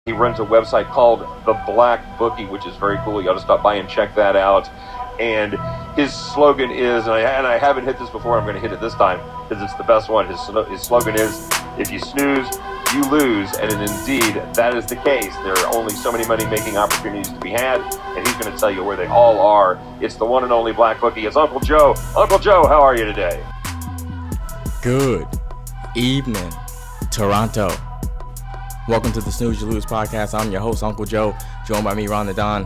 He runs a website called The Black Bookie, which is very cool. You ought to stop by and check that out. And his slogan is, and I haven't hit this before, I'm going to hit it this time because it's the best one. His slogan is, if you snooze, you lose. And indeed, that is the case. There are only so many money-making opportunities to be had, and he's going to tell you where they all are. It's the one and only Black Bookie. It's Uncle Joe. Uncle Joe, how are you today? Good evening, Toronto. Welcome to the SnoozeYouLose podcast. I'm your host, Uncle Joe, joined by me, Ron the Don.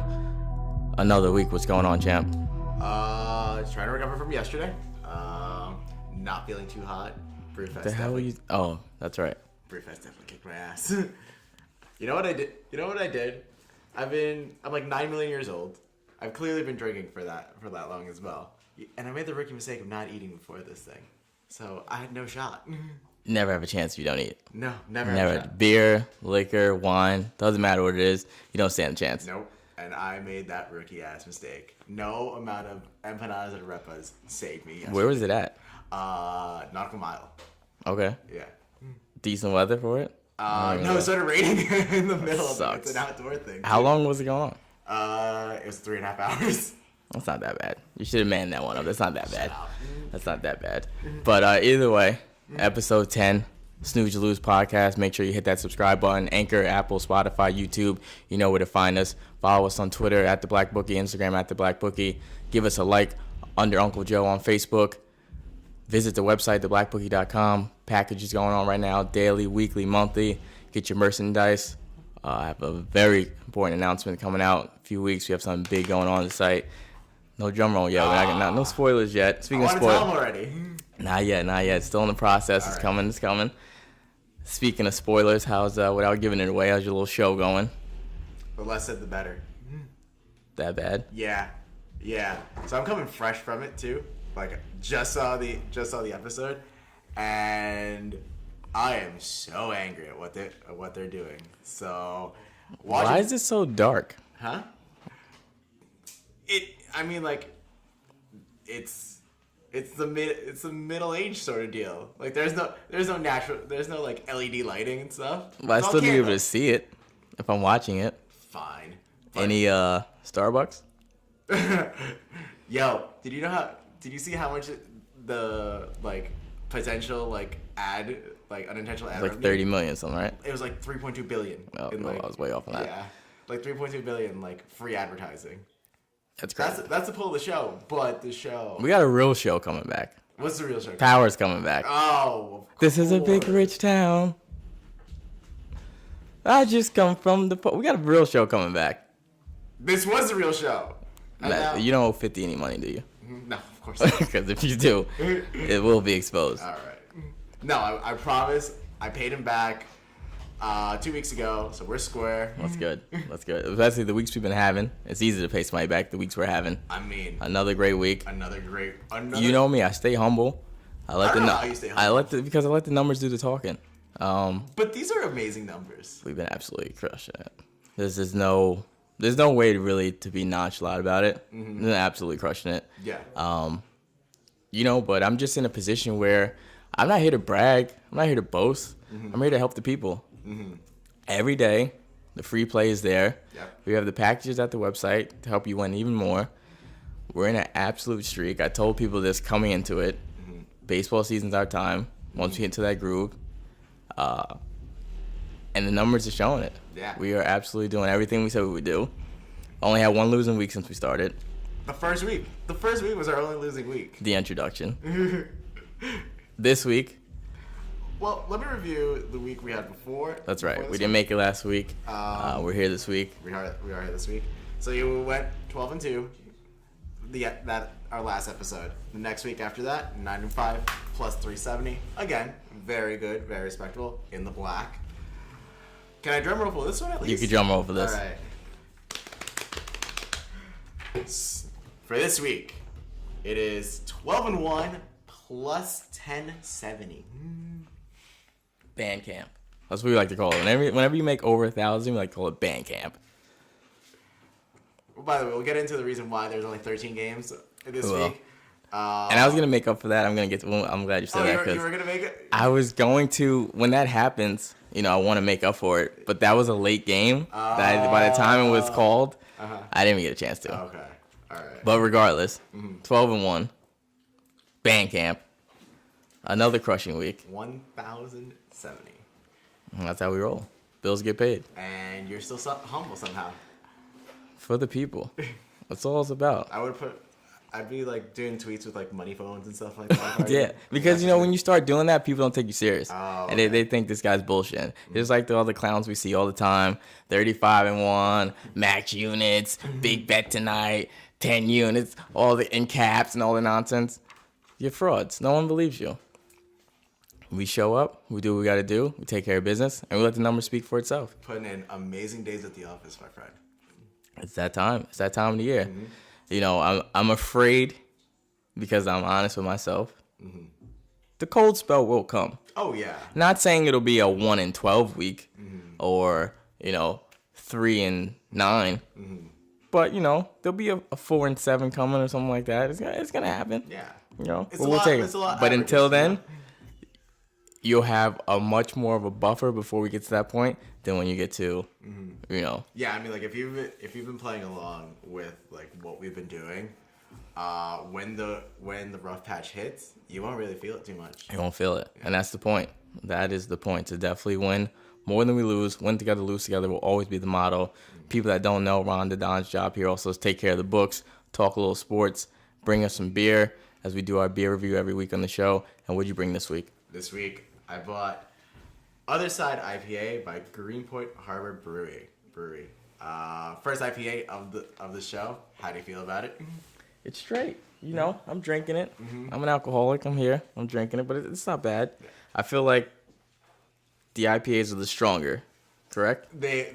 Another week. What's going on, champ? Just trying to recover from yesterday. Not feeling too hot. Brewfest. The hell are you? Oh, that's right. Brewfest definitely kicked my ass. You know what I did? I'm like 9 million years old. I've clearly been drinking for that long as well. And I made the rookie mistake of not eating before this thing. So I had no shot. Never have a chance if you don't eat. No, never. Never. Beer, liquor, wine, doesn't matter what it is. You don't stand a chance. Nope. And I made that rookie-ass mistake. No amount of empanadas and arepas saved me yesterday. Where was it at? Nautical Mile. Okay. Yeah. Decent weather for it? No, it started raining in the middle of it. It's an outdoor thing. How long was it going on? It was 3.5 hours. That's not that bad. You should have manned that one up. That's not that bad. That's not that bad. But either way, episode 10. SnoozeYouLose podcast. Make sure you hit that subscribe button. Anchor, Apple, Spotify, YouTube. You know where to find us. Follow us on Twitter at The Black Bookie, Instagram at The Black Bookie. Give us a like under Uncle Joe on Facebook. Visit the website, theblackbookie.com. Packages going on right now, daily, weekly, monthly. Get your merchandise. I have a very important announcement coming out in a few weeks. We have something big going on the site. No drum roll yet. No spoilers yet. Speaking of spoilers, tell them already. Not yet. Still in the process. It's coming. Speaking of spoilers, without giving it away, how's your little show going? The less said, the better. That bad? Yeah. So I'm coming fresh from it too. Like just saw the episode, and I am so angry at what they're doing. So why is it so dark? Huh? It's a middle-aged sort of deal. Like there's no like LED lighting and stuff. But I still be able to see it if I'm watching it. Fine. Any Starbucks? Yo, did you see how much the potential ad unintentional ad like 30 million something, right? It was like 3.2 billion. Oh, I was way off on that. Yeah. Like 3.2 billion free advertising. That's crazy. That's the pull of the show, but the show. We got a real show coming back. What's the real show? Power's coming back. Oh, this is a big rich town. I just come from we got a real show coming back. This was the real show. You don't owe 50 any money, do you? No, of course not. Because if you do, it will be exposed. All right. No, I promise. I paid him back 2 weeks ago, so we're square. That's good. Especially the weeks we've been having. It's easy to pay somebody back the weeks we're having. I mean, another great week. Another. You know me. I stay humble. I don't know how you stay humble. Because I let the numbers do the talking. But these are amazing numbers. We've been absolutely crushing it. There's no way to be nonchalant about it. Mm-hmm. We're absolutely crushing it. Yeah. But I'm just in a position where I'm not here to brag. I'm not here to boast. Mm-hmm. I'm here to help the people. Mm-hmm. Every day, the free play is there. Yep. We have the packages at the website to help you win even more. We're in an absolute streak. I told people this coming into it. Mm-hmm. Baseball season's our time. Once we get into that groove. And the numbers are showing it. Yeah. We are absolutely doing everything we said we would do. Only had one losing week since we started. The first week was our only losing week. The introduction. This week. Well, let me review the week we had before. That's right. We didn't make it last week. We're here this week. We are here this week. So you went 12-2. Our last episode. The next week after that, 9-5 plus 370. Again, very good, very respectable. In the black. Can I drum roll for this one at least? You can drum roll for this. All right. For this week, it is 12-1 plus 1070. Band camp. That's what we like to call it. Whenever you make over 1,000, we like to call it band camp. Well, by the way, we'll get into the reason why there's only 13 games this week. And I was gonna make up for that. I'm glad you said that you were gonna make it. I was going to when that happens. I want to make up for it. But that was a late game. By the time it was called, I didn't even get a chance to. Okay. All right. But regardless, 12-1, band camp, another crushing week. 1,070. That's how we roll. Bills get paid. And you're still humble somehow. For the people. That's all it's about. I'd be like doing tweets with like money phones and stuff like that. Yeah, because when you start doing that, people don't take you serious, Oh, and they think this guy's bullshit. There's like all the clowns we see all the time: 35-1, max units, big bet tonight, 10 units, all the in caps and all the nonsense. You're frauds. No one believes you. We show up, we do what we got to do, we take care of business, and we let the numbers speak for itself. Putting in amazing days at the office, my friend. It's that time. It's that time of the year. I'm afraid because I'm honest with myself. The cold spell will come. Oh yeah. Not saying it'll be a 1 in 12 week or 3 in 9, but there'll be a 4 in 7 coming or something like that. It's gonna happen. Yeah. But we'll take it. But until then, you'll have a much more of a buffer before we get to that point than when you get to, Yeah, I mean, like if you've been playing along with like what we've been doing, when the rough patch hits, you won't really feel it too much. You won't feel it, and that's the point. That is the point, to definitely win more than we lose. Win together, lose together will always be the motto. People that don't know, Ron DeDon's job here also is take care of the books, talk a little sports, bring us some beer as we do our beer review every week on the show. And what'd you bring this week? This week, I bought Other Side IPA by Greenpoint Harbor Brewery. First IPA of the show. How do you feel about it? It's straight. I'm drinking it. I'm an alcoholic. I'm here. I'm drinking it, but it's not bad. Yeah. I feel like the IPAs are the stronger, correct? They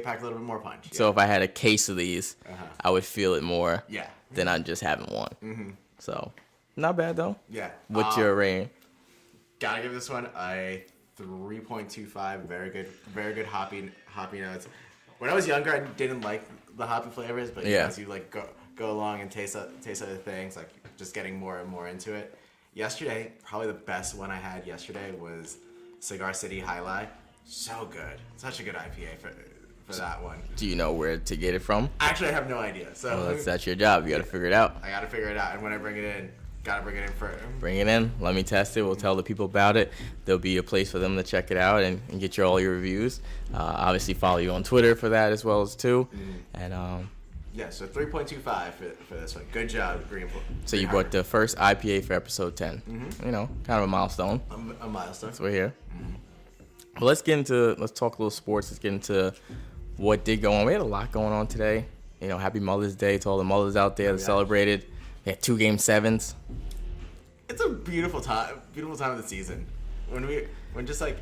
pack a little bit more punch. Yeah. So if I had a case of these, I would feel it more than I just having one. So, not bad though. Yeah. What's your rating? Gotta give this one a 3.25. Very good hoppy notes. When I was younger, I didn't like the hoppy flavors, but as you like go along and taste other things, like just getting more and more into it. Yesterday, probably the best one I had yesterday was Cigar City High Life. So good, such a good IPA for that one. Do you know where to get it from? Actually, I have no idea. So that's your job. You got to figure it out. I got to figure it out, and when I bring it in. Gotta bring it in first. Bring it in. Let me test it. We'll tell the people about it. There'll be a place for them to check it out and get all your reviews. Obviously, follow you on Twitter for that as well as too. And so 3.25 for this one. Good job, Greenpoint. So you brought the first IPA for episode 10. Kind of a milestone. A milestone. So we're here. But let's talk a little sports. Let's get into what did go on. We had a lot going on today. Happy Mother's Day to all the mothers out there that celebrated. We had 2 Game 7s. It's a beautiful time of the season. When just like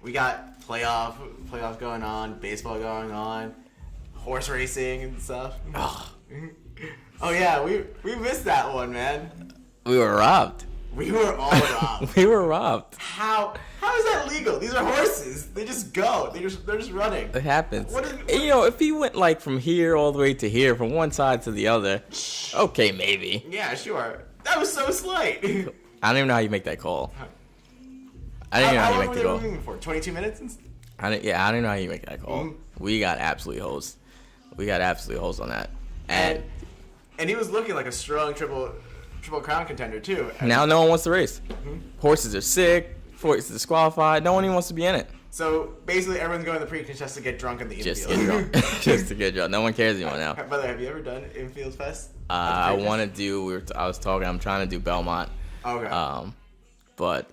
we got playoffs going on, baseball going on, horse racing and stuff. Oh yeah, we missed that one, man. We were robbed. We were all robbed. We were robbed. How is that legal? These are horses. They just go. They're just running. It happens. If he went like from here all the way to here, from one side to the other, okay, maybe. Yeah, sure. That was so slight. I don't even know how you make that call. I don't even know how you make the call. How long were they moving for? 22 minutes? I don't even know how you make that call. We got absolutely hosed. On that. And he was looking like a strong triple crown contender too. Now no one wants to race. Horses are sick. Horses are disqualified. No one even wants to be in it. So basically, everyone's going to the Preakness just to get drunk in the infield. Just get drunk. Just to get drunk. No one cares anymore now. By the way, have you ever done Infield Fest? I want to do. I'm trying to do Belmont. Okay. But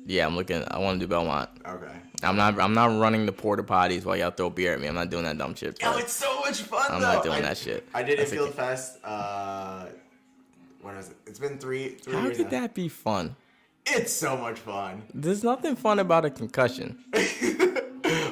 yeah, I want to do Belmont. Okay. I'm not running the porta potties while y'all throw beer at me. I'm not doing that dumb shit. Oh, it's so much fun though. I'm not doing that shit. I did Infield Fest. When was it? It's been three How years could now. that be fun? It's so much fun. There's nothing fun about a concussion.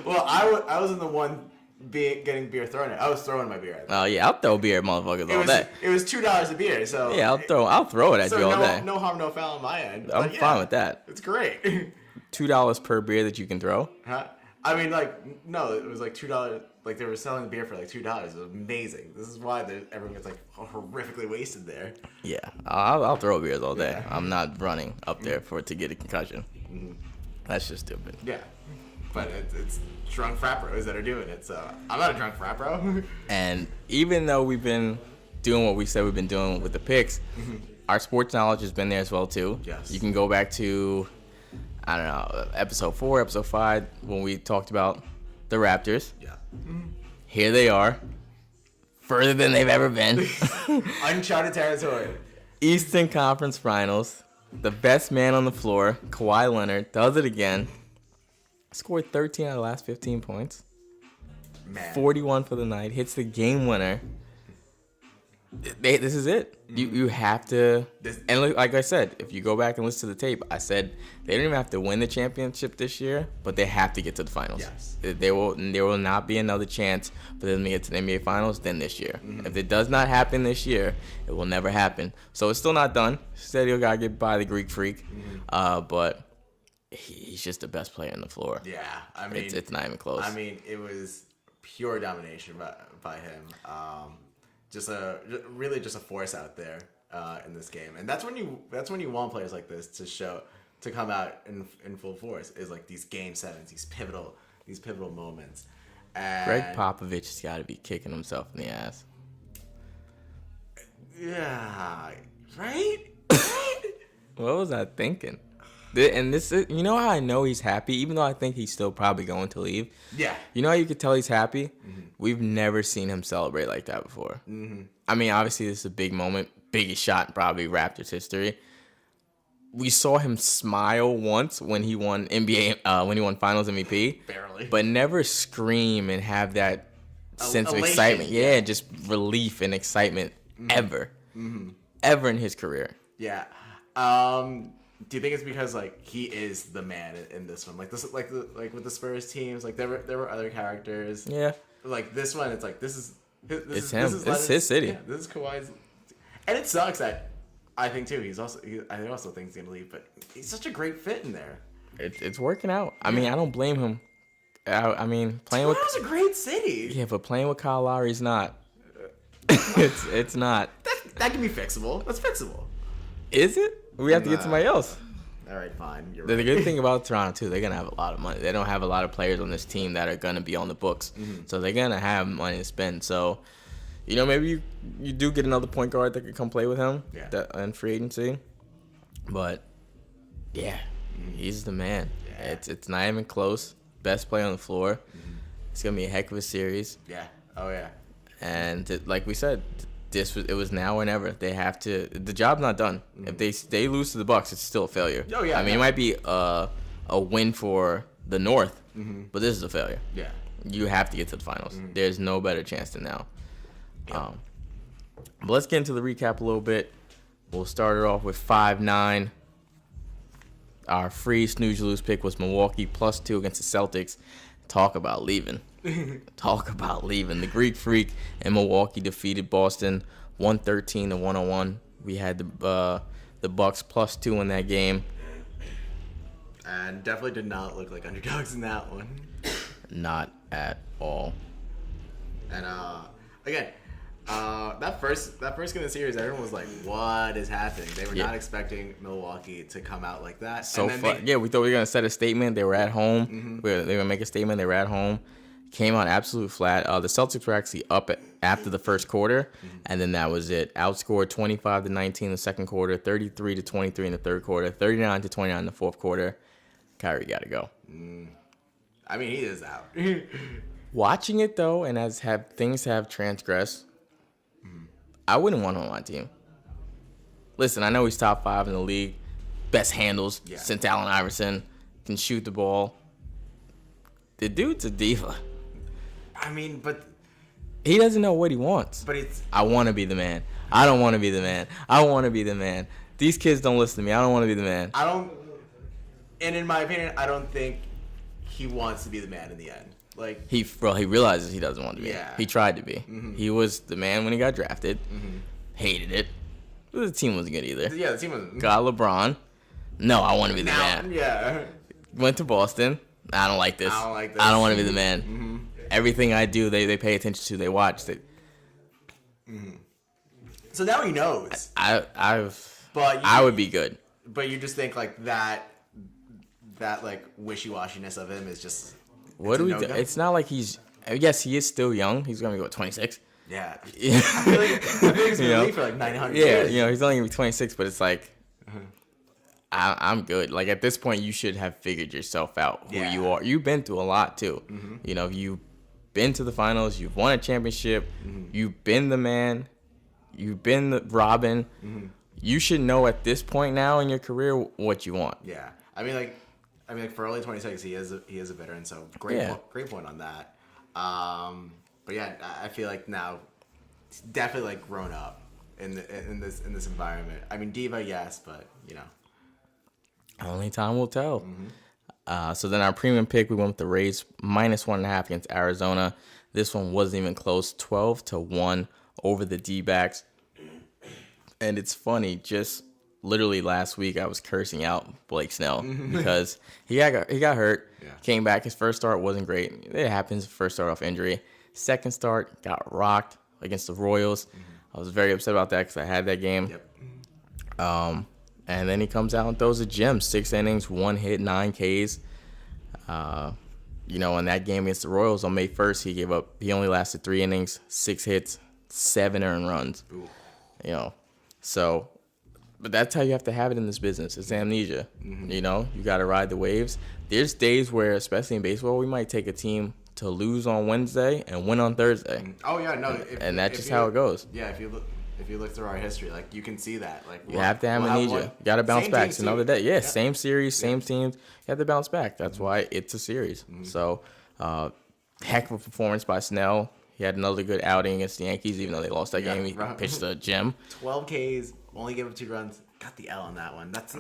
Well, I was in the one getting beer thrown at. I was throwing my beer at them. Oh yeah, I'll throw beer at motherfuckers all day. It was $2 a beer, so yeah, I'll throw it at you all day. No harm, no foul on my end. I'm fine with that. It's great. $2 per beer that you can throw. Huh? I mean, like, no, it was like $2. Like, they were selling the beer for like $2. It was amazing. This is why everyone gets like horrifically wasted there. Yeah, I'll throw beers all day. Yeah. I'm not running up there to get a concussion. That's just stupid. Yeah. but it's drunk frat bros that are doing it. So I'm not a drunk frat bro. And even though we've been doing what we said we've been doing with the picks, our sports knowledge has been there as well too. Yes. You can go back to, I don't know, episode 4, episode 5 when we talked about the Raptors. Yeah. Here they are, further than they've ever been. Uncharted territory. Eastern Conference Finals. The best man on the floor, Kawhi Leonard, does it again. Scored 13 out of the last 15 points. Man. 41 for the night. Hits the game winner. This is it. You have to. And like I said, if you go back and listen to the tape, I said they don't even have to win the championship this year, but they have to get to the finals. Yes. There will not be another chance for them to get to the NBA Finals than this year. If it does not happen this year, it will never happen. So it's still not done. Still got to get by the Greek Freak. But he's just the best player on the floor. Yeah, I mean, it's not even close. I mean, it was pure domination by him. Just a force out there in this game, and that's when you want players like this to come out in full force. Is like these game sevens, these pivotal moments. And Greg Popovich has got to be kicking himself in the ass. Yeah, right. What was I thinking? And this is, you know how I know he's happy, even though I think he's still probably going to leave. Yeah. You know how you could tell he's happy? We've never seen him celebrate like that before. I mean, obviously this is a big moment, biggest shot in probably Raptors history. We saw him smile once when he won Finals MVP, Barely. but never scream and have that sense of elation, excitement. Yeah, just relief and excitement ever in his career. Yeah. Do you think it's because like he is the man in this one? Like this, like with the Spurs teams, like there were other characters. Yeah. Like this one, it's like this is him. This is his city. Yeah, this is Kawhi's, and it sucks that I think too. I also think he's gonna leave, but he's such a great fit in there. It's working out. I mean, I don't blame him. I mean, playing Toronto's a great city. Yeah, but playing with Kyle Lowry's not. It's not. That can be fixable. That's fixable. Is it? We have to get somebody else. All right, fine. You're The right. good thing about Toronto, too, they're going to have a lot of money. They don't have a lot of players on this team that are going to be on the books. So they're going to have money to spend. So, you know, maybe you do get another point guard that could come play with him in free agency. But, yeah, he's the man. Yeah. It's not even close. Best player on the floor. It's going to be a heck of a series. Yeah. Oh, yeah. And like we said, it was now or never. They have to. The job's not done. If they lose to the Bucks, it's still a failure. Oh yeah. I mean, it might be a win for the North, but this is a failure. Yeah. You have to get to the finals. There's no better chance than now. But let's get into the recap a little bit. We'll start it off with 5-9. Our free snooze you lose pick was Milwaukee +2 against the Celtics. Talk about leaving. Talk about leaving. The Greek Freak and Milwaukee defeated Boston 113-101. We had the Bucks +2 in that game. And definitely did not look like underdogs in that one. Not at all. And again, that first game of the series, everyone was like, "What is happening?" They were not expecting Milwaukee to come out like that. So fun. We thought we were gonna set a statement. They were at home. They were gonna make a statement. They were at home. Came out absolute flat. The Celtics were actually up after the first quarter, and then that was it. Outscored 25-19 in the second quarter, 33-23 in the third quarter, 39-29 in the fourth quarter. Kyrie got to go. I mean, he is out. Watching it though, and as things have transgressed, I wouldn't want him on my team. Listen, I know he's top 5 in the league, best handles since Allen Iverson, can shoot the ball. The dude's a diva. I mean, but he doesn't know what he wants. But it's. I want to be the man. I don't want to be the man. I want to be the man. These kids don't listen to me. I don't want to be the man. And in my opinion, I don't think he wants to be the man in the end. Like he realizes he doesn't want to be. Yeah. He tried to be. He was the man when he got drafted. Hated it. The team wasn't good either. Yeah, the team was. Got LeBron. No, I want to be the man. Yeah. Went to Boston. I don't like this. I don't want to be the man. Everything I do, they pay attention to. They watch. So now he knows. I would be good. But you just think like that like wishy-washiness of him is just What do we do? It's not like he's. Yes, he is still young. He's gonna be 26. Yeah. I feel like he's gonna leave for like 900 years. Yeah, he's only gonna be 26, but it's like. I'm good. Like, at this point, you should have figured yourself out who you are. You've been through a lot, too. You've been to the finals. You've won a championship. You've been the man. You've been the Robin. You should know at this point now in your career what you want. Yeah. I mean, for early 26, he is a veteran, so great point on that. But yeah, I feel like now he's definitely like grown up in this environment. I mean, Diva, yes, but only time will tell. So then our premium pick, we went with the Rays -1.5 against Arizona. This one wasn't even close, 12-1 over the D-backs. And it's funny, just literally last week I was cursing out Blake Snell because he got hurt, came back. His first start wasn't great. It happens, first start off injury. Second start, got rocked against the Royals. I was very upset about that because I had that game. And then he comes out and throws a gem. 6 innings, 1 hit, 9 Ks. In that game against the Royals on May 1st, he only lasted 3 innings, 6 hits, 7 earned runs. Ooh. But that's how you have to have it in this business. It's amnesia. You got to ride the waves. There's days where, especially in baseball, we might take a team to lose on Wednesday and win on Thursday. Oh yeah, no. And that's just how it goes. Yeah, if you look through our history, like, you can see that. Like, you have to have amnesia. You got to bounce back. It's another day. Yeah, same series, same teams. You have to bounce back. That's why it's a series. So, heck of a performance by Snell. He had another good outing against the Yankees, even though they lost that game. He pitched a gem. 12 Ks, only gave up 2 runs. Got the L on that one. That's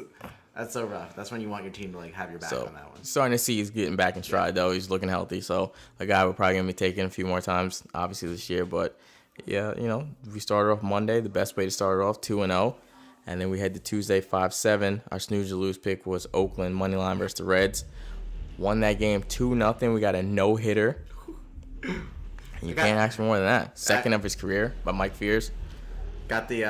so rough. That's when you want your team to have your back on that one. Starting to see he's getting back in stride though. He's looking healthy. So a guy we're probably gonna be taking a few more times, obviously this year. But yeah, we started off Monday. The best way to start it off 2-0, and then we had the Tuesday 5-7. Our SnoozeYouLose pick was Oakland moneyline versus the Reds. Won that game 2-0. We got a no hitter. You can't ask for more than that. Second of his career by Mike Fears. Got the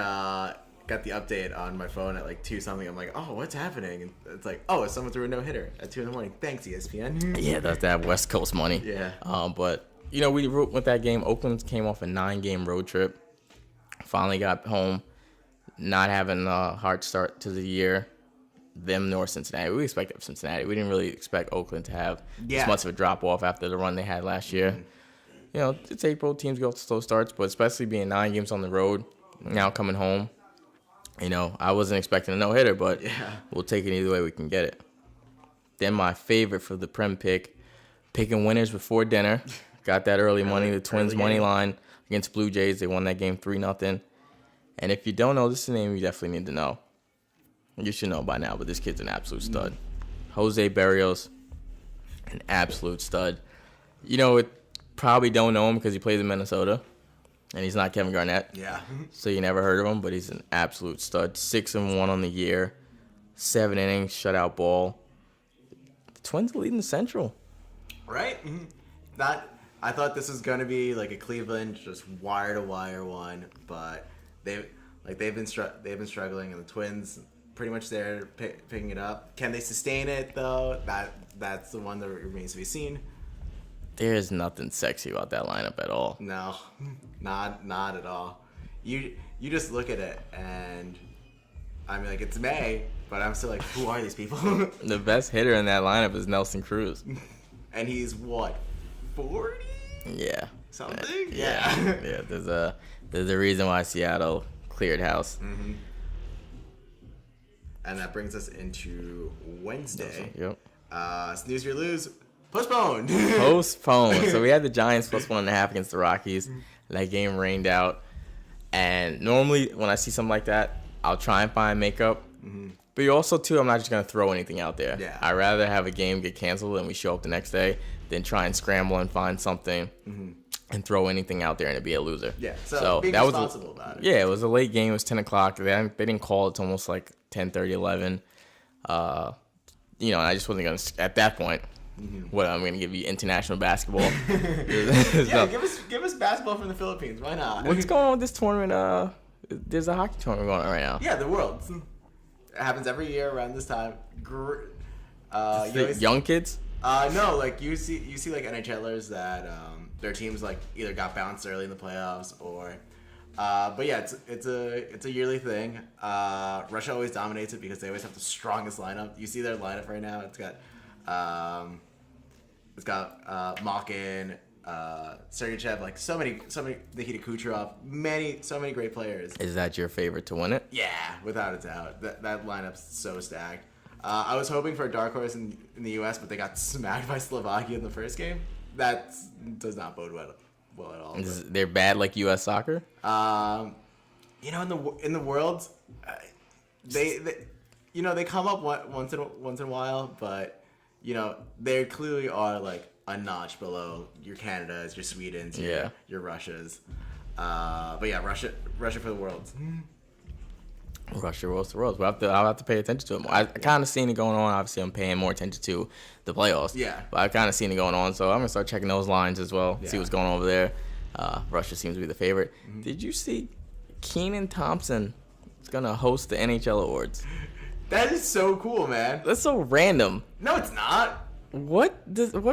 update on my phone at like 2 something. I'm like, oh, what's happening? And it's like, oh, someone threw a no hitter at 2 a.m. Thanks, ESPN. Yeah, that's that West Coast money. Yeah. But we went that game. Oakland came off a 9-game road trip. Finally got home, not having a hard start to the year. Them nor Cincinnati. We expected Cincinnati. We didn't really expect Oakland to have this much of a drop off after the run they had last year. It's April. Teams go off to slow starts, but especially being 9 games on the road, now coming home, I wasn't expecting a no-hitter, but we'll take it either way we can get it. Then my favorite for the Prem pick, picking winners before dinner. Got that early money. The Twins money line against Blue Jays. They won that game 3-0. And if you don't know, this is a name you definitely need to know. You should know by now, but this kid's an absolute stud. Jose Barrios, an absolute stud. Probably don't know him because he plays in Minnesota, and he's not Kevin Garnett. Yeah. So you never heard of him, but he's an absolute stud. 6-1 on the year, 7 innings, shutout ball. The Twins leading the Central. Right. I thought this was gonna be like a Cleveland just wire to wire one, but they've been struggling, and the Twins pretty much there picking it up. Can they sustain it though? That's the one that remains to be seen. There's nothing sexy about that lineup at all. No, not at all. You just look at it, and I mean, like, it's May, but I'm still like, who are these people? The best hitter in that lineup is Nelson Cruz. And he's what, 40? Yeah. Something? Yeah. Yeah. There's a reason why Seattle cleared house. Mm-hmm. And that brings us into Wednesday. Yep. SnoozeYouLose. Postponed. So we had the Giants plus 1.5 against the Rockies. That game rained out. And normally when I see something like that, I'll try and find makeup. Mm-hmm. But you also, too, I'm not just going to throw anything out there. Yeah. I'd rather have a game get canceled and we show up the next day than try and scramble and find something and throw anything out there and it be a loser. Yeah, so be responsible about it. Yeah, it was a late game. It was 10 o'clock. They didn't call it to almost like 10:30, 11. And I just wasn't going to, at that point, what, I'm going to give you international basketball. Yeah, give us basketball from the Philippines. Why not? What's going on with this tournament? There's a hockey tournament going on right now. Yeah, the Worlds. It happens every year around this time. Young kids? No, like you see like NHLers that their teams like either got bounced early in the playoffs or, but yeah, it's a yearly thing. Russia always dominates it because they always have the strongest lineup. You see their lineup right now. It's got Malkin, Sergachev, like so many Nikita Kucherov, so many great players. Is that your favorite to win it? Yeah, without a doubt. That lineup's so stacked. I was hoping for a dark horse in the U.S., but they got smacked by Slovakia in the first game. That does not bode well at all. They're bad like U.S. soccer? In the world, they come up once in a while, but they clearly are like a notch below your Canadas, your Swedens, your Russias. But yeah, Russia for the world. Russia rolls the world. I'll have to pay attention to it more. I kind of seen it going on. Obviously, I'm paying more attention to the playoffs. Yeah. But I kind of seen it going on, so I'm gonna start checking those lines as well. See what's going on over there. Russia seems to be the favorite. Mm-hmm. Did you see Keenan Thompson is gonna host the NHL awards? That is so cool, man. That's so random. No, it's not. What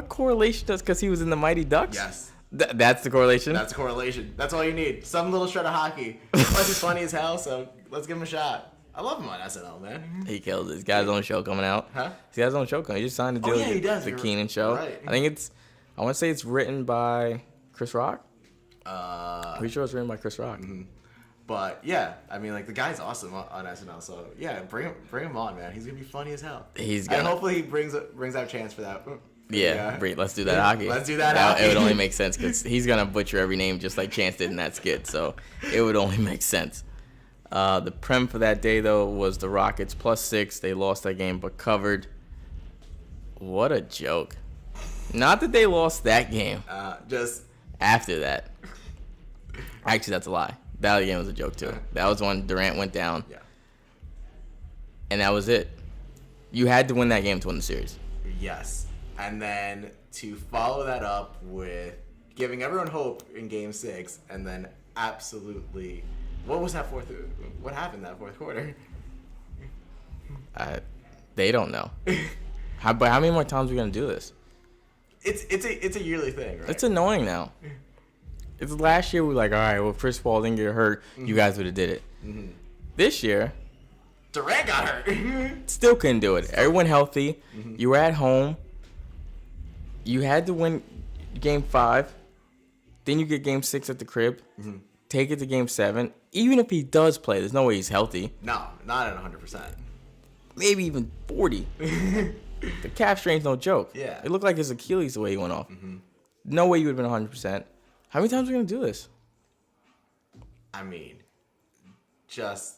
correlation does? Because he was in the Mighty Ducks. Yes. That's the correlation? That's the correlation. That's all you need. Some little shred of hockey. Plus, he's funny as hell, so let's give him a shot. I love him on SNL, man. He kills it. He's got his own show coming out. Huh? He has his own show coming. He just signed a deal with the Keenan show. Right. I want to say it's written by Chris Rock. Pretty sure it's written by Chris Rock. Mm-hmm. But yeah, I mean, like the guy's awesome on SNL. So yeah, bring him on, man. He's gonna be funny as hell. And hopefully he brings out Chance for that. Yeah, let's do that hockey. Let's do that hockey. It would only make sense because he's going to butcher every name just like Chance did in that skit. So it would only make sense. The prem for that day, though, was the Rockets +6. They lost that game but covered. What a joke. Not that they lost that game. Just after that. Actually, that's a lie. That game was a joke, too. That was when Durant went down. Yeah. And that was it. You had to win that game to win the series. Yes. And then to follow that up with giving everyone hope in Game 6, and then absolutely, what happened that fourth quarter? They don't know. But how many more times are we gonna do this? It's a yearly thing, right? It's annoying now. It's last year we were like, all right, well, Chris Paul didn't get hurt. Mm-hmm. You guys would have did it. Mm-hmm. This year, Durant got hurt. Still couldn't do it. Everyone healthy. Mm-hmm. You were at home. You had to win Game 5. Then you get Game 6 at the crib. Mm-hmm. Take it to Game 7. Even if he does play, there's no way he's healthy. No, not at 100%. Maybe even 40. The calf strain's no joke. Yeah. It looked like his Achilles the way he went off. Mm-hmm. No way you would have been 100%. How many times are we going to do this? I mean, just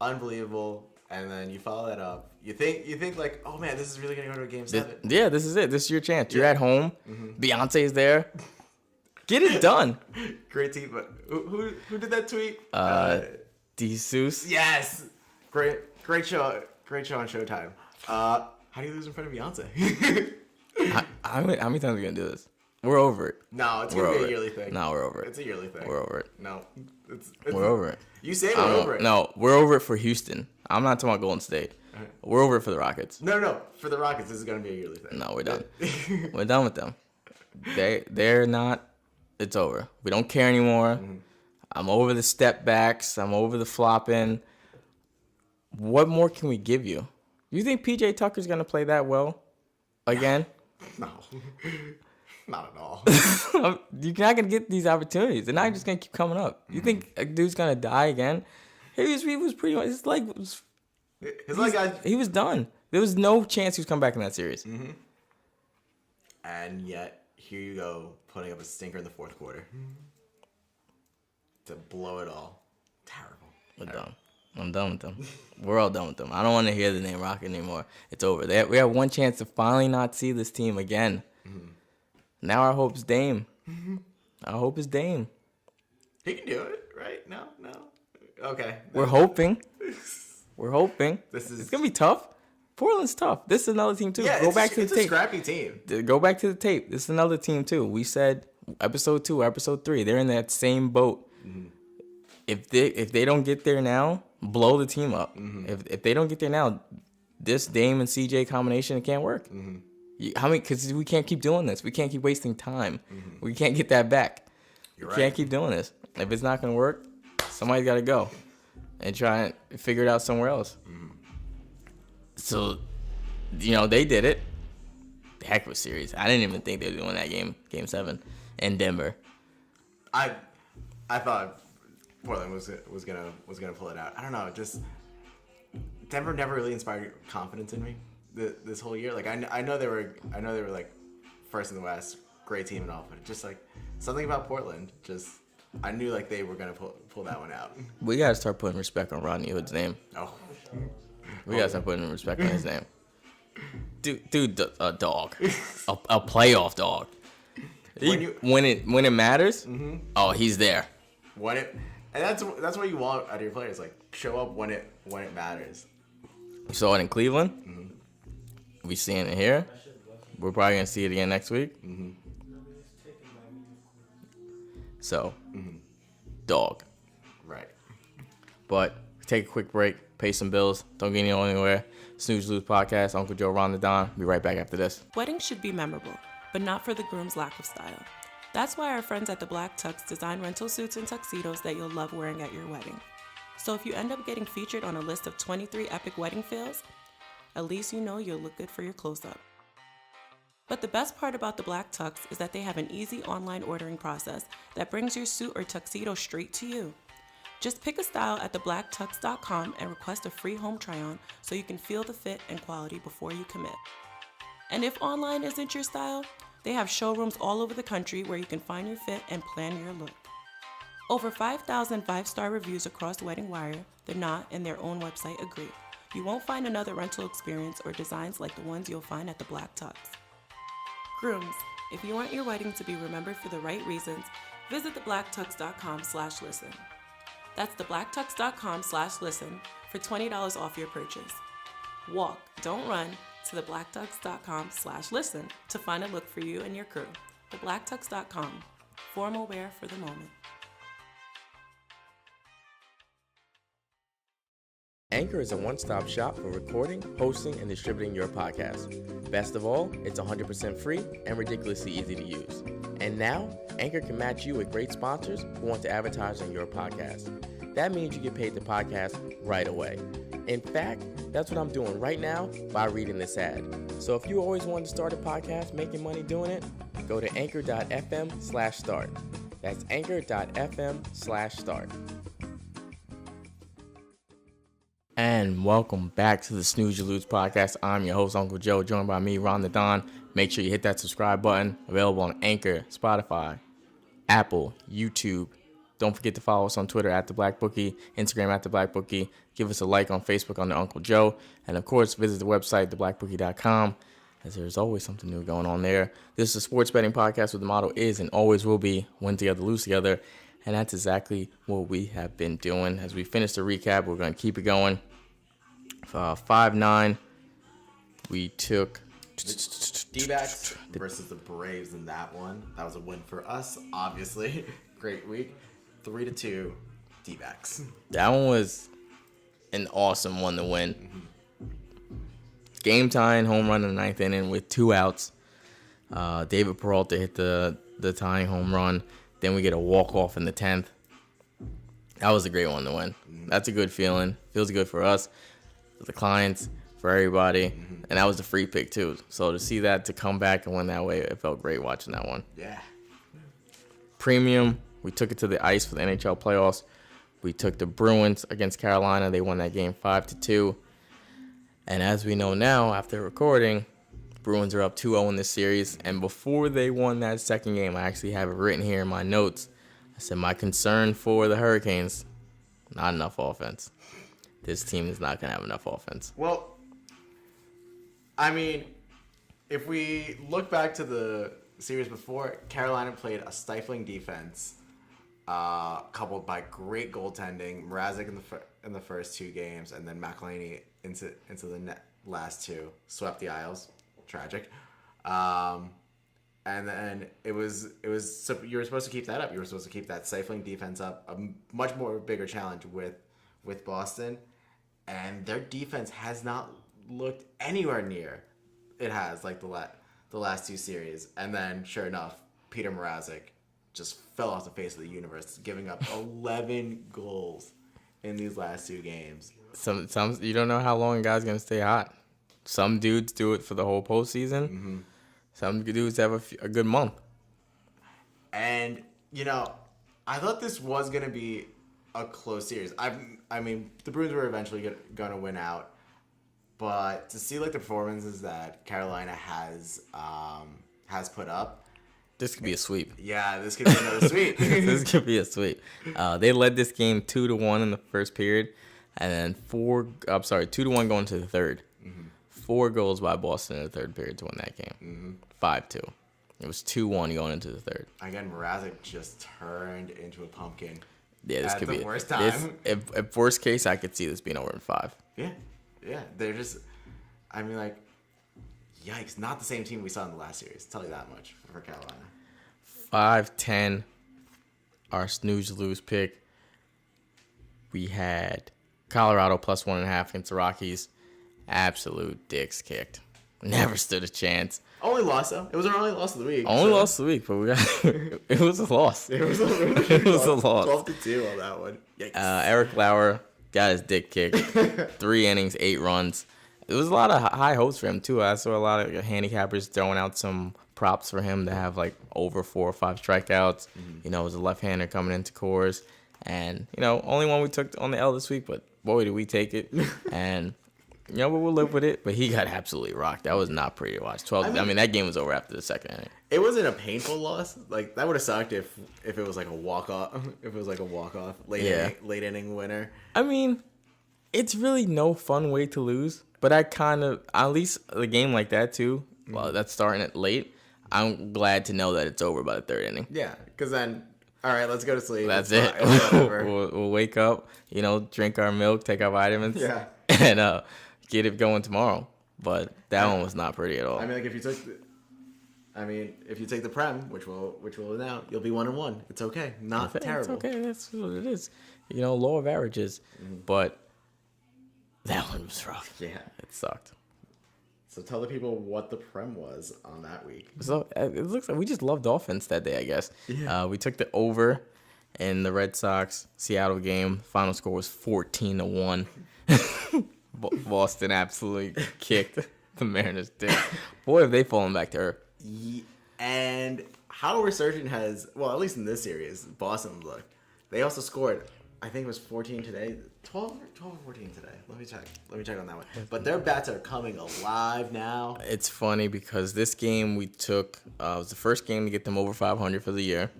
unbelievable. And then you follow that up. You think like, oh man, this is really gonna go to a Game 7. This is it. This is your chance. You're at home. Mm-hmm. Beyonce's there. Get it done. Great team. But who did that tweet? D-Seuss. Yes. Great show on Showtime. How do you lose in front of Beyonce? How many times are we gonna do this? We're over it. No, it's gonna be a yearly thing. No, we're over it. It's a yearly thing. We're over it. No, we're over it. You say we're over it. No, we're over it for Houston. I'm not talking about Golden State. Right. We're over it for the Rockets. No. For the Rockets, this is gonna be a yearly thing. No, we're done. We're done with them. They're not. It's over. We don't care anymore. Mm-hmm. I'm over the step backs. I'm over the flopping. What more can we give you? You think PJ Tucker's gonna play that well again? No. Not at all. You're not gonna get these opportunities. They're not just gonna keep coming up. You think a dude's gonna die again? He was pretty much he was done. There was no chance he was coming back in that series. Mm-hmm. And yet, here you go, putting up a stinker in the fourth quarter to blow it all. Terrible. We're done. I'm done with them. We're all done with them. I don't want to hear the name Rocket anymore. It's over. We have one chance to finally not see this team again. Mm-hmm. Now our hope is Dame. Mm-hmm. Our hope is Dame. He can do it, right? No. Okay. We're hoping. It's gonna be tough. Portland's tough. This is another team too. Yeah, Go back to the tape. It's a scrappy team. Go back to the tape. This is another team too. We said episode 2, episode 3. They're in that same boat. Mm-hmm. If they don't get there now, blow the team up. Mm-hmm. If they don't get there now, this Dame and CJ combination, it can't work. Mm-hmm. Because we can't keep doing this. We can't keep wasting time. We can't get that back. You're We right. can't keep doing this. If it's not going to work, somebody's got to go and try and figure it out somewhere else. So, they did it. Heck of a series. I didn't even think they were doing that game 7 in Denver. I thought Portland was gonna pull it out. I don't know. Just Denver never really inspired confidence in me this whole year. Like I know they were like first in the West, great team and all, but just like something about Portland, just I knew like they were gonna pull that one out. We gotta start putting respect on Rodney Hood's name. Oh, We gotta start putting respect on his name. Dude, a dog, a playoff dog. When it matters, oh, he's there. and that's what you want out of your players. Like show up when it matters. We saw it in Cleveland. We seeing it here. We're probably gonna see it again next week. So, dog. Right. But take a quick break, pay some bills. Don't get anywhere. Snooze Lose Podcast. Uncle Joe, Ron the Don. Be right back after this. Weddings should be memorable, but not for the groom's lack of style. That's why our friends at the Black Tux design rental suits and tuxedos that you'll love wearing at your wedding. So if you end up getting featured on a list of 23 epic wedding fails, at least you know you'll look good for your close-up. But the best part about the Black Tux is that they have an easy online ordering process that brings your suit or tuxedo straight to you. Just pick a style at theblacktux.com and request a free home try-on so you can feel the fit and quality before you commit. And if online isn't your style, they have showrooms all over the country where you can find your fit and plan your look. Over 5,000 5-star reviews across Wedding Wire, The Knot, and their own website agree. You won't find another rental experience or designs like the ones you'll find at the Black Tux. Grooms, if you want your wedding to be remembered for the right reasons, visit theblacktux.com/listen. That's theblacktux.com/listen for $20 off your purchase. Walk, don't run to theblacktux.com/listen to find a look for you and your crew. Theblacktux.com, formal wear for the moment. Anchor is a one-stop shop for recording, hosting, and distributing your podcast. Best of all, it's 100% free and ridiculously easy to use. And now, Anchor can match you with great sponsors who want to advertise on your podcast. That means you get paid to podcast right away. In fact, that's what I'm doing right now by reading this ad. So if you always wanted to start a podcast making money doing it, go to anchor.fm/start. That's anchor.fm/start. And welcome back to the Snooze You Lose podcast. I'm your host, Uncle Joe, joined by me, Ron the Don. Make sure you hit that subscribe button. Available on Anchor, Spotify, Apple, YouTube. Don't forget to follow us on Twitter at The Black Bookie, Instagram at The Black Bookie. Give us a like on Facebook under Uncle Joe. And of course, visit the website, theblackbookie.com, as there's always something new going on there. This is a sports betting podcast where the motto is and always will be win together, lose together. And that's exactly what we have been doing. As we finish the recap, we're going to keep it going. 5-9, we took D-backs versus the Braves in that one. That was a win for us, obviously. Great week. 3-2, D-backs. That one was an awesome one to win. Game tying home run in the 9th inning with 2 outs. David Peralta hit the tying home run. Then we get a walk-off in the 10th. That was a great one to win. That's a good feeling. Feels good for us, for the clients, for everybody. And that was the free pick, too. So to see that, to come back and win that way, it felt great watching that one. Yeah. Premium, we took it to the ice for the NHL playoffs. We took the Bruins against Carolina. They won that game 5-2. And as we know now, after recording, Bruins are up 2-0 in this series. And before they won that second game, I actually have it written here in my notes. I said my concern for the Hurricanes, not enough offense. This team is not going to have enough offense. Well, I mean, if we look back to the series before, Carolina played a stifling defense, coupled by great goaltending. Mrazek in the first 2 games, and then McElhinney into the last 2 swept the Isles. Tragic. And then it was so you were supposed to keep that up. You were supposed to keep that stifling defense up. A much more bigger challenge with Boston, and their defense has not looked anywhere near it has like the the last 2 series, and then sure enough, Peter Mrazek just fell off the face of the universe, giving up 11 goals in these last 2 games. Some you don't know how long a guy's gonna stay hot. Some dudes do it for the whole postseason. Mm-hmm. Some dudes have a good month. And I thought this was gonna be a close series. I mean, the Bruins were eventually gonna win out, but to see like the performances that Carolina has put up, This could be a sweep. yeah, this could be another sweep. This could be a sweep. They led this game 2-1 in the first period, and then 2-1 going to the third. Mm-hmm. 4 goals by Boston in the third period to win that game. 5-2. It was 2-1 going into the third. Again, Mrazek just turned into a pumpkin. Yeah, this At could the be worst time. If worst case, I could see this being over in 5. Yeah, they're just. I mean, like, yikes! Not the same team we saw in the last series. I'll tell you that much for Carolina. 5-10. Our snooze-you-lose pick. We had Colorado plus 1.5 against the Rockies. Absolute dicks kicked. Never stood a chance. Only loss though. It was our only loss of the week. Only lost the week, but we got it was a loss. It was a loss. 12-2 on that one. Yikes. Eric Lauer got his dick kicked. 3 innings, 8 runs. It was a lot of high hopes for him too. I saw a lot of handicappers throwing out some props for him to have like over 4 or 5 strikeouts. It was a left-hander coming into Coors, and only one we took on the L this week, but boy did we take it. And but we'll live with it. But he got absolutely rocked. That was not pretty to watch. 12. I mean, that game was over after the second inning. It wasn't a painful loss. Like that would have sucked if it was like a walk off. If it was like a walk off late inning winner. I mean, it's really no fun way to lose. But I kind of, at least a game like that too. Well, that's starting it late. I'm glad to know that it's over by the third inning. Yeah, because then, all right, let's go to sleep. That's it's it. It's over. We'll wake up, drink our milk, take our vitamins, Yeah. and get it going tomorrow. But that one was not pretty at all. I mean, like if you take the Prem, which we'll announce, you'll be 1-1. It's okay. Not terrible. It's okay. That's what it is. Law of averages. But that one was rough. Yeah. It sucked. So tell the people what the Prem was on that week. So it looks like we just loved offense that day, I guess. Yeah. We took the over in the Red Sox Seattle game. Final score was 14-1. Boston absolutely kicked the Mariners' dick. Boy, have they fallen back to earth. And how resurgent has, well, at least in this series, Boston looked. They also scored, I think it was 14 today. 12 or 14 today. Let me check on that one. But their bats are coming alive now. It's funny because this game we took, was the first game to get them over 500 for the year.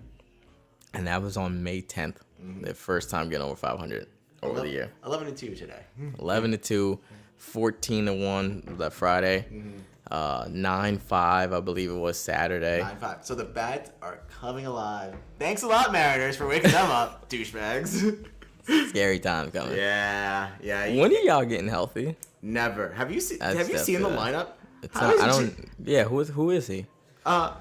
And that was on May 10th. The first time getting over 500 over the year. 11-2 today. 11-2, 14-1 that Friday. 9-5, I believe it was Saturday. 9-5. So the bats are coming alive. Thanks a lot, Mariners, for waking them up, douchebags. Scary time coming. Yeah. When are y'all getting healthy? Never. Have you seen That's the definitely- lineup? It's not, I don't. Yeah, who is he? Gio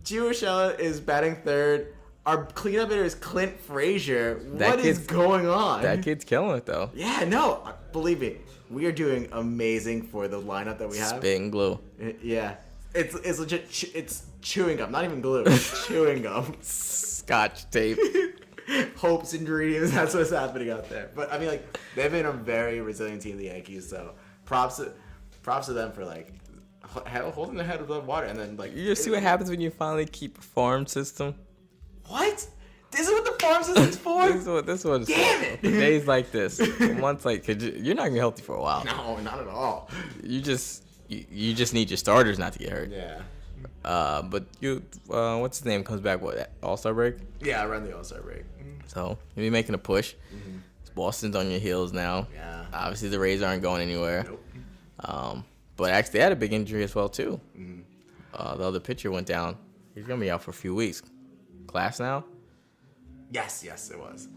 Urshela is batting third. Our cleanup hitter is Clint Frazier. That What is kid's- going on? That kid's killing it though. Yeah, no. Believe me, we are doing amazing for the lineup that we have. Spit and glue. Yeah. It's legit. It's chewing gum. Not even glue. It's chewing gum. Scotch tape. Hopes and dreams. That's what's happening out there. But I mean, like, they've been a very resilient team, the Yankees. So props to them for like holding their head above water. And then like You just see what happens when you finally keep a farm system. What? This is what the farm system's for? This is what it's Damn for. it! Days like this, months like, cause you're not gonna be healthy for a while. No, not at all. You just need your starters not to get hurt. Yeah. But what's his name comes back? What, All-Star break? Yeah, around the All-Star break. So you'll be making a push. Boston's on your heels now. Yeah. Obviously the Rays aren't going anywhere. Nope. But actually they had a big injury as well too. The other pitcher went down. He's gonna be out for a few weeks. Class now? Yes, it was.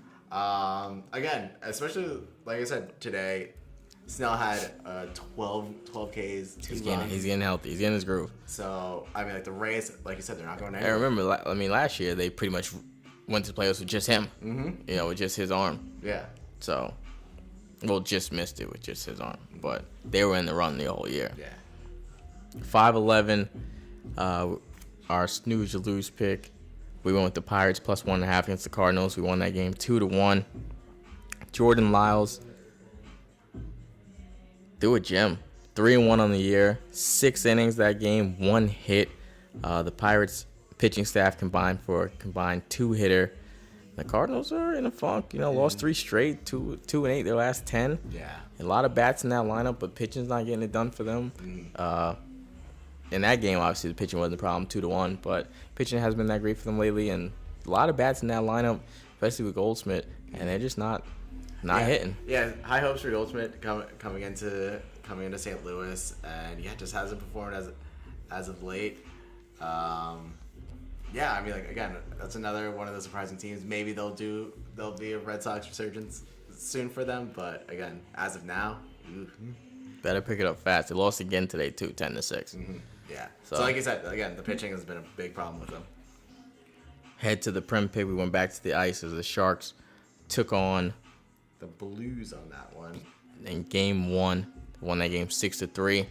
Again, especially like I said today, Snell had 12 Ks. He's getting healthy. He's getting his groove. So I mean, like the Rays, like you said, they're not going I anywhere. remember. Last year they pretty much went to the playoffs with just him. With just his arm. Yeah. So, just missed it with just his arm. But they were in the run the whole year. Yeah. 5'11", Our snooze you lose pick, we went with the Pirates plus 1.5 against the Cardinals. We won that game 2-1. Jordan Lyles threw a gem, 3-1 on the year, 6 innings that game, 1 hit. The Pirates pitching staff combined for a combined 2-hitter. The Cardinals are in a funk, lost 3 straight, 2-8 their last 10. Yeah. A lot of bats in that lineup, but pitching's not getting it done for them. In that game, obviously, the pitching wasn't the problem, 2-1, but pitching hasn't been that great for them lately, and a lot of bats in that lineup, especially with Goldschmidt, and they're just not hitting. Yeah, high hopes for Goldschmidt coming into St. Louis, and just hasn't performed as of late. Yeah, I mean, again, that's another one of the surprising teams. Maybe there'll be a Red Sox resurgence soon for them, but again, as of now, better pick it up fast. They lost again today too, 10-6. Mm-hmm. Yeah. So like I said, again, the pitching has been a big problem with them. Head to the Prem pick. We went back to the ice as the Sharks took on the Blues on that one. In game 1. Won that game 6-3.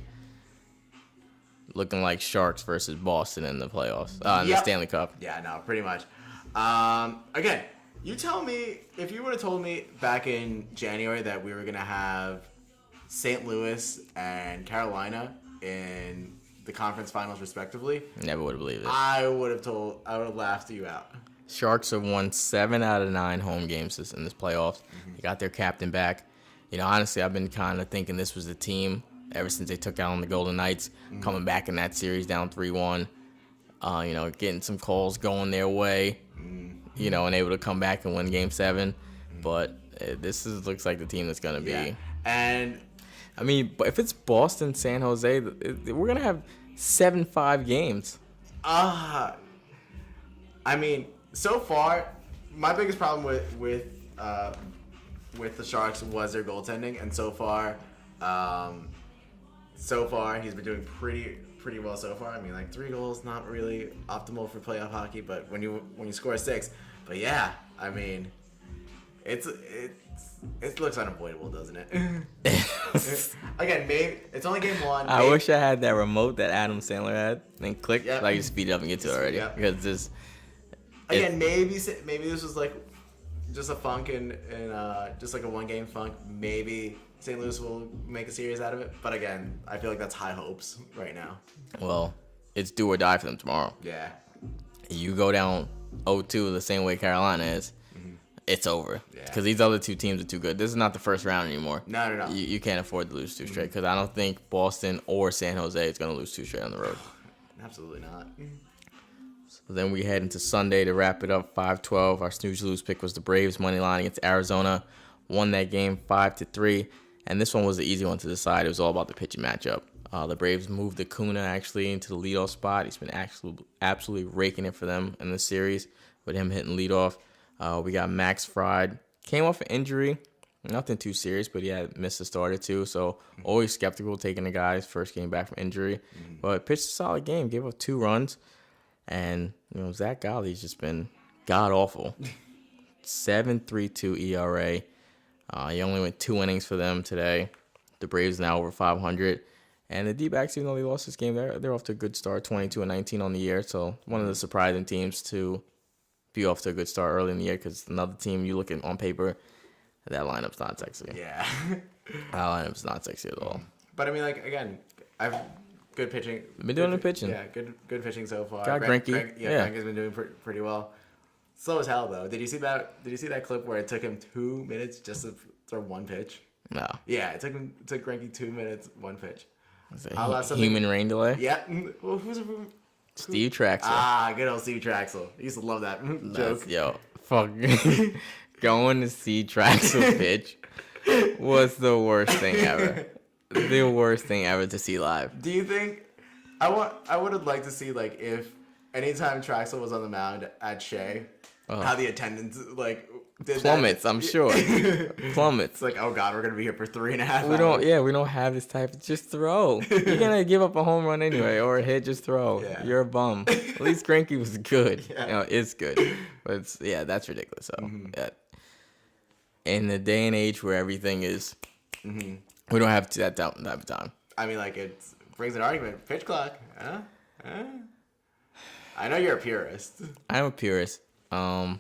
Looking like Sharks versus Boston in the playoffs. In the Stanley Cup. Yeah, no, pretty much. Again, you tell me, if you would have told me back in January that we were going to have St. Louis and Carolina in the conference finals respectively, never would have believed it. I would have laughed you out. Sharks have won 7 out of 9 home games in this playoffs. They got their captain back. Honestly, I've been kind of thinking this was the team ever since they took out on the Golden Knights, coming back in that series down 3-1, getting some calls going their way, and able to come back and win Game 7. But this looks like the team that's going to be. Yeah. And I mean, if it's Boston, San Jose, we're going to have 7-5 games. I mean, so far, my biggest problem with the Sharks was their goaltending, and so far he's been doing pretty well so far. I mean, 3 goals, not really optimal for playoff hockey, but when you score 6, but yeah, I mean, it looks unavoidable, doesn't it? Again, maybe it's only game 1. I wish I had that remote that Adam Sandler had, and click, Yep. so I can speed it up and get to it already. Yep. Because this. Again, maybe this was just a funk and just a 1-game funk. Maybe St. Louis will make a series out of it. But again, I feel like that's high hopes right now. Well, it's do or die for them tomorrow. Yeah. You go down 0-2 the same way Carolina is, it's over. Yeah. Because these other 2 teams are too good. This is not the first round anymore. No. You can't afford to lose 2 straight. Because I don't think Boston or San Jose is going to lose 2 straight on the road. Absolutely not. So then we head into Sunday to wrap it up. 5-12. Our snooze lose pick was the Braves money line against Arizona. Won that game 5-3. And this one was the easy one to decide. It was all about the pitching matchup. The Braves moved Acuna actually into the leadoff spot. He's been absolutely raking it for them in this series with him hitting leadoff. We got Max Fried. Came off an injury. Nothing too serious, but he had missed a start or 2. So always skeptical taking the guy's first game back from injury. But pitched a solid game. Gave up 2 runs. And, Zach Galli's just been god-awful. 7.32 ERA. He only went 2 innings for them today. The Braves now over 500. And the D-backs, even though they lost this game, they're off to a good start, 22-19 on the year. So one of the surprising teams to be off to a good start early in the year, because another team you look at on paper, that lineup's not sexy. Yeah. That lineup's not sexy at all. But I mean, again, I've good pitching. Been doing the pitching. Yeah, good pitching so far. Got Greinke. Yeah. Greinke's been doing pretty well. Slow as hell though. Did you see that clip where it took him 2 minutes just to throw 1 pitch? No. Yeah, it took Greinke 2 minutes, 1 pitch. Human rain delay? Yeah. Well, Steve Traxel. Good old Steve Traxel. I used to love that joke. Yo, fuck. Going to see Traxel pitch was the worst thing ever. The worst thing ever to see live. Do you think I would have liked to see if anytime Traxel was on the mound at Shea, how the attendance did plummets, that. I'm sure. Plummets. It's oh god, we're gonna be here for 3.5 hours. We don't have this type of just throw. You're gonna give up a home run anyway or a hit, just throw. Yeah. You're a bum. At least Greinke was good. Yeah. It's good. But that's ridiculous. So yeah. In the day and age where everything is we don't have that type of time. I mean, it brings an argument. Pitch clock, huh? I know you're a purist. I'm a purist. I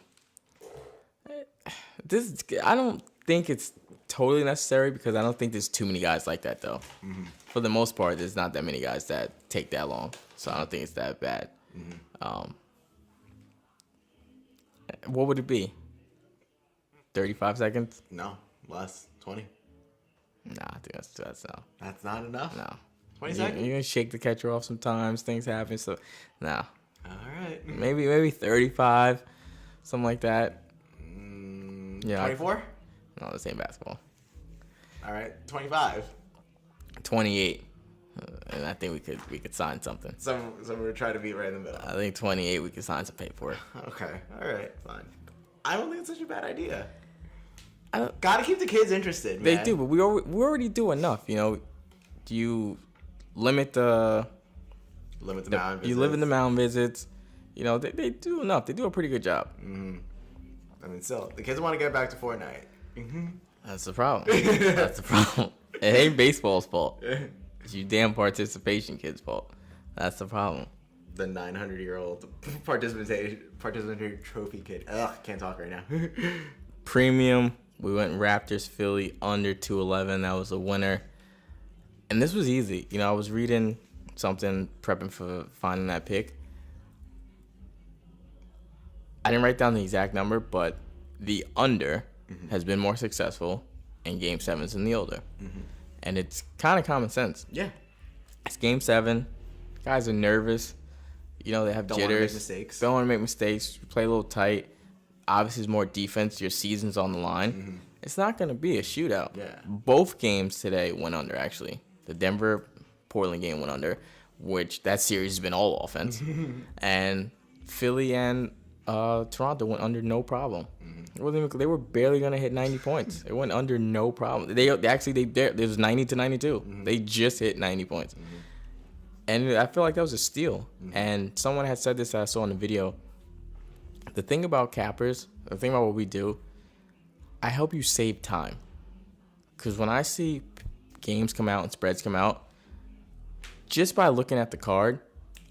don't think it's totally necessary because I don't think there's too many guys like that though. Mm-hmm. For the most part, there's not that many guys that take that long, so I don't think it's that bad. Mm-hmm. What would it be? 35 seconds? No, less. 20. Nah, I think that's no. That's not enough? No. 20 seconds? You're going to shake the catcher off sometimes. Things happen, so nah. All right. Maybe 35, something like that. Yeah. 24? No, this ain't basketball. All right, 25. 28. And I think we could sign something. So we're trying to be right in the middle. I think 28 we could sign some paperwork. Okay, all right, fine. I don't think it's such a bad idea. Gotta keep the kids interested, man. They do, but we already do enough. You know, you limit the mountain visits. You limit the mountain visits. You know, they do enough. They do a pretty good job. Mm-hmm. I mean, still, the kids want to get back to Fortnite. Mm-hmm. That's the problem. That's the problem. It ain't baseball's fault. It's you damn participation kids' fault. That's the problem. The 900-year-old participatory trophy kid. Ugh, can't talk right now. Premium. We went Raptors Philly under 211. That was a winner. And this was easy. You know, I was reading something, prepping for finding that pick. I didn't write down the exact number, but the under has been more successful in Game 7s than the over. Mm-hmm. And it's kind of common sense. Yeah. It's Game 7. Guys are nervous. You know, they have jitters. Don't want to make mistakes. Play a little tight. Obviously, it's more defense. Your season's on the line. Mm-hmm. It's not going to be a shootout. Yeah. Both games today went under, actually. The Denver-Portland game went under, which that series has been all offense. And Philly and Toronto went under no problem. Mm-hmm. They were barely going to hit 90 points. It went under no problem. It was 90 to 92. Mm-hmm. They just hit 90 points. Mm-hmm. And I feel like that was a steal. Mm-hmm. And someone had said this that I saw in the video. The thing about cappers, the thing about what we do, I help you save time. Because when I see games come out and spreads come out, just by looking at the card,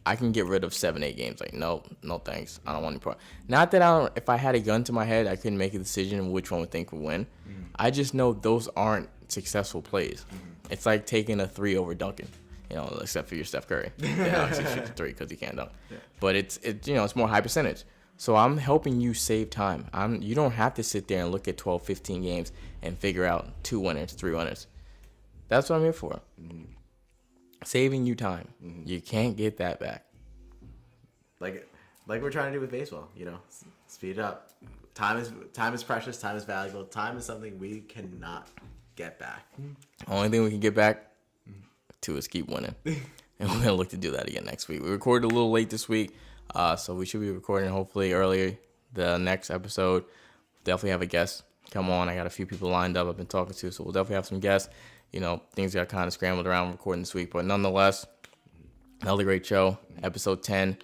I can get rid of 7-8 games. Like, no thanks. I don't want any part. Not that if I had a gun to my head, I couldn't make a decision of which one would think would win. Mm-hmm. I just know those aren't successful plays. Mm-hmm. It's like taking a 3 over Duncan. You know, except for your Steph Curry. Then obviously shoot the 3 because he can't dunk. Yeah. But it's more high percentage. So I'm helping you save time. You don't have to sit there and look at 12, 15 games and figure out 2 winners, 3 winners. That's what I'm here for. Mm-hmm. Saving you time. Mm-hmm. You can't get that back. Like we're trying to do with baseball, you know, speed it up. Time is precious. Time is valuable. Time is something we cannot get back. Only thing we can get back to is keep winning. And we're going to look to do that again next week. We recorded a little late this week, so we should be recording hopefully earlier the next episode. Definitely have a guest come on. I got a few people lined up I've been talking to, so we'll definitely have some guests. You know, things got kind of scrambled around recording this week, but nonetheless, another great show, episode 10.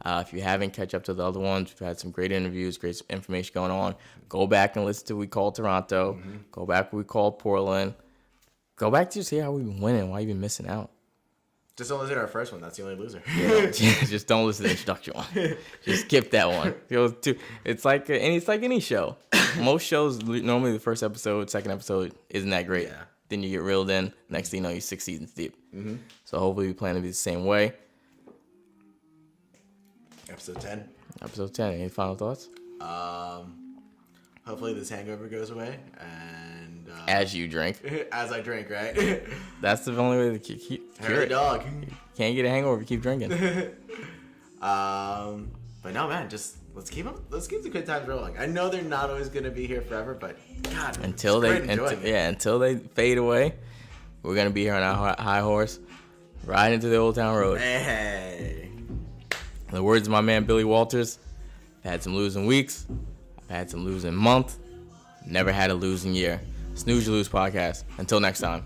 If you haven't, catch up to the other ones. We've had some great interviews, great information going on. Go back and listen to what we called Toronto. Mm-hmm. Go back what we called Portland. Go back to just hear how we've been winning, why you've been missing out. Just don't listen to our first one. That's the only loser. Yeah, just don't listen to the introduction one. Just skip that one. It's like any show. Most shows, normally the first episode, second episode isn't that great. Yeah. Then you get reeled in. Next thing you know, you're 6 seasons deep. Mm-hmm. So hopefully we plan to be the same way. Episode 10. Episode 10. Any final thoughts? Hopefully this hangover goes away. And as you drink. As I drink, right? That's the only way to keep Hairy dog. You can't get a hangover if you keep drinking. But no, man, just let's keep the good times rolling. I know they're not always gonna be here forever, but God, until they fade away, we're gonna be here on our high horse, riding into the Old Town Road. Hey. In the words of my man Billy Walters, I've had some losing weeks, I've had some losing month, never had a losing year. Snooze You Lose podcast. Until next time.